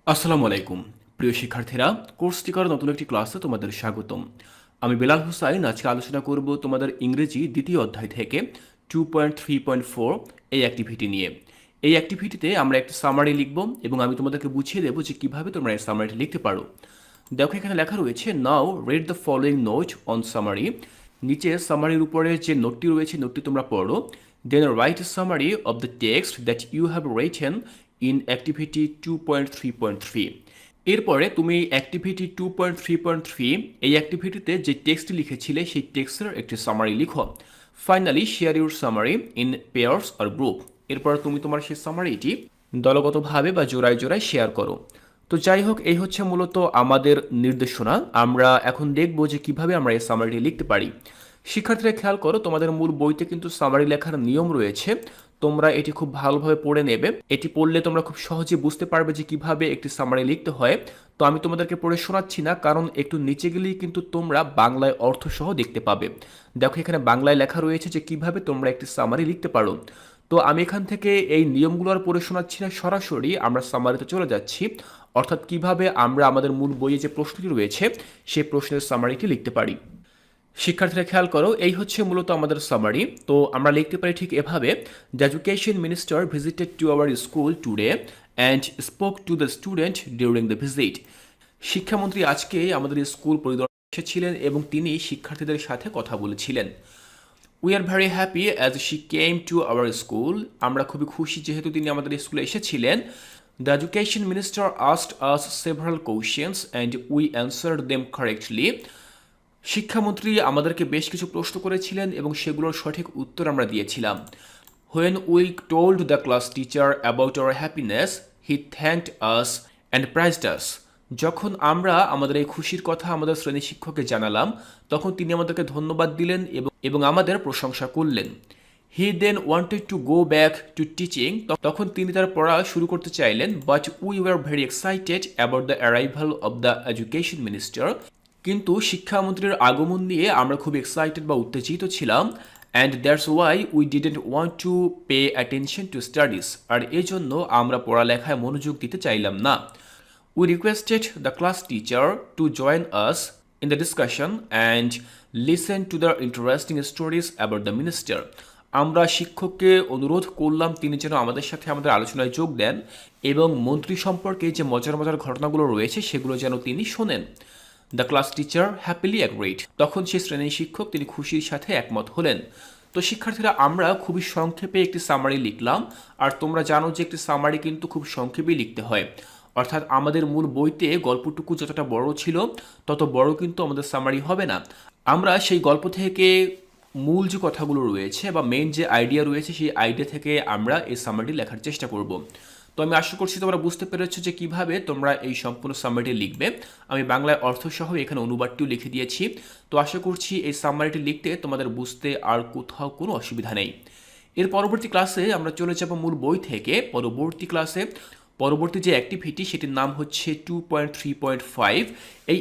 আসসালামু আলাইকুম প্রিয় শিক্ষার্থীরা, কোর্স টিকার নতুন একটি ক্লাসে তোমাদের স্বাগতম। আমি বেলাল হুসাইন। আজকে আলোচনা করব তোমাদের ইংরেজি দ্বিতীয় অধ্যায় থেকে 2.3.4 এই অ্যাক্টিভিটি নিয়ে। এই অ্যাক্টিভিটিতে আমরা একটা সামারি লিখব এবং আমি তোমাদেরকে বুঝিয়ে দেবো যে কিভাবে তোমরা এই সামারিটি লিখতে পারো। দেখো, এখানে লেখা রয়েছে, now read the following note on summary. নিচে সামারির উপরে যে নোটটি রয়েছে নোটটি তোমরা পড়ো। Then write a summary of the text that you have written in activity 2.3.3। এরপরে তুমি অ্যাক্টিভিটি 2.3.3 এই অ্যাক্টিভিটিতে যে টেক্সট লিখেছিলে সেই টেক্সটের একটি সামারি লিখো। Finally share your summary in pairs or group. এরপর তুমি তোমার সেই সামারিটি দলগতভাবে বা জোড়ায় জোড়ায় শেয়ার করো। তো যাই হোক, এই হচ্ছে মূলত আমাদের নির্দেশনা। আমরা এখন দেখব যে কিভাবে আমরা এই সামারিটি লিখতে পারি। শিক্ষার্থীরা খেয়াল করো, তোমাদের মূল বইতে কিন্তু সামারি লেখার নিয়ম রয়েছে। তোমরা এটি খুব ভালোভাবে পড়ে নেবে। এটি পড়লে তোমরা খুব সহজে বুঝতে পারবে যে কিভাবে একটি সামারি লিখতে হয়। তো আমি তোমাদেরকে পড়ে শোনাচ্ছি না, কারণ একটু নিচে গেলেই কিন্তু তোমরা বাংলায় অর্থ সহ দেখতে পাবে। দেখো, এখানে বাংলায় লেখা রয়েছে যে কিভাবে তোমরা একটি সামারি লিখতে পারো। তো আমি এখান থেকে এই নিয়মগুলো আর পড়ে শোনাচ্ছি না, সরাসরি আমরা সামারিতে চলে যাচ্ছি। অর্থাৎ কিভাবে আমরা আমাদের মূল বইয়ে যে প্রশ্নটি রয়েছে সেই প্রশ্নের সামারিটি লিখতে পারি। শিক্ষার্থীরা খেয়াল করো, এই হচ্ছে মূলত আমাদের সামারি। তো আমরা লিখতে পারি ঠিক এভাবে: the education minister visited to our school today and spoke to the student during the visit. শিক্ষামন্ত্রী আজকে আমাদের স্কুল পরিদর্শনে এসেছিলেন এবং তিনি শিক্ষার্থীদের সাথে কথা বলেছিলেন। We are very happy as she came to our school. আমরা খুবই খুশি যেহেতু তিনি আমাদের স্কুলে এসেছিলেন। The education minister asked us several questions and we answered them correctly. শিক্ষামন্ত্রী আমাদেরকে বেশ কিছু প্রশ্ন করেছিলেন এবং সেগুলোর সঠিক উত্তর আমরা দিয়েছিলাম। When we told the class teacher about our happiness he thanked us and praised us. যখন আমরা আমাদের এই খুশির কথা আমাদের শ্রেণী শিক্ষককে জানালাম, তখন তিনি আমাদেরকে ধন্যবাদ দিলেন এবং আমাদের প্রশংসা করলেন। He then wanted to go back to teaching. তখন তিনি তার পড়া শুরু করতে চাইলেন, but we were very excited about the arrival of the education minister. কিন্তু শিক্ষামন্ত্রীর আগমন নিয়ে আমরা খুব এক্সাইটেড বা উত্তেজিত ছিলাম। And that's why we didn't want to pay attention to studies. আর এজন্য আমরা পড়ালেখায় মনোযোগ দিতে চাইলাম না। We requested the class teacher to join us in the discussion and listen to the interesting stories about the minister. আমরা শিক্ষককে অনুরোধ করলাম তিনি যেন আমাদের সাথে আমাদের আলোচনায় যোগ দেন এবং মন্ত্রী সম্পর্কে যে মজার মজার ঘটনাগুলো রয়েছে সেগুলো যেন তিনি শোনেন। The class teacher happily agreed. তখন সেই শ্রেণীর শিক্ষক তিনি খুশির সাথে একমত হলেন। তো শিক্ষার্থীরা, আমরা খুবই সংক্ষেপে একটি সামারি লিখলাম। আর তোমরা জানো যে একটি সামারি কিন্তু খুব সংক্ষেপেই লিখতে হয়। অর্থাৎ আমাদের মূল বইতে গল্পটুকু যতটা বড় ছিল তত বড় কিন্তু আমাদের সামারি হবে না। আমরা সেই গল্প থেকে মূল যে কথাগুলো রয়েছে বা মেইন যে আইডিয়া রয়েছে সেই আইডিয়া থেকে আমরা এই সামারিটি লেখার চেষ্টা করব। তো আমি আশা করছি তোমরা বুঝতে পেরেছো যে কিভাবে তোমরা এই সম্পূর্ণ সামারিটি লিখবে। আমি বাংলায় অর্থ সহ এখানে অনুবাদটিও লিখে দিয়েছি। তো আশা করছি এই সামারিটি লিখতে তোমাদের বুঝতে আর কোথাও কোনো অসুবিধা নেই। এর পরবর্তী ক্লাসে আমরা চলে যাব মূল বই থেকে পরবর্তী ক্লাসে। পরবর্তী যে অ্যাক্টিভিটি সেটির নাম হচ্ছে 2.3.5। এই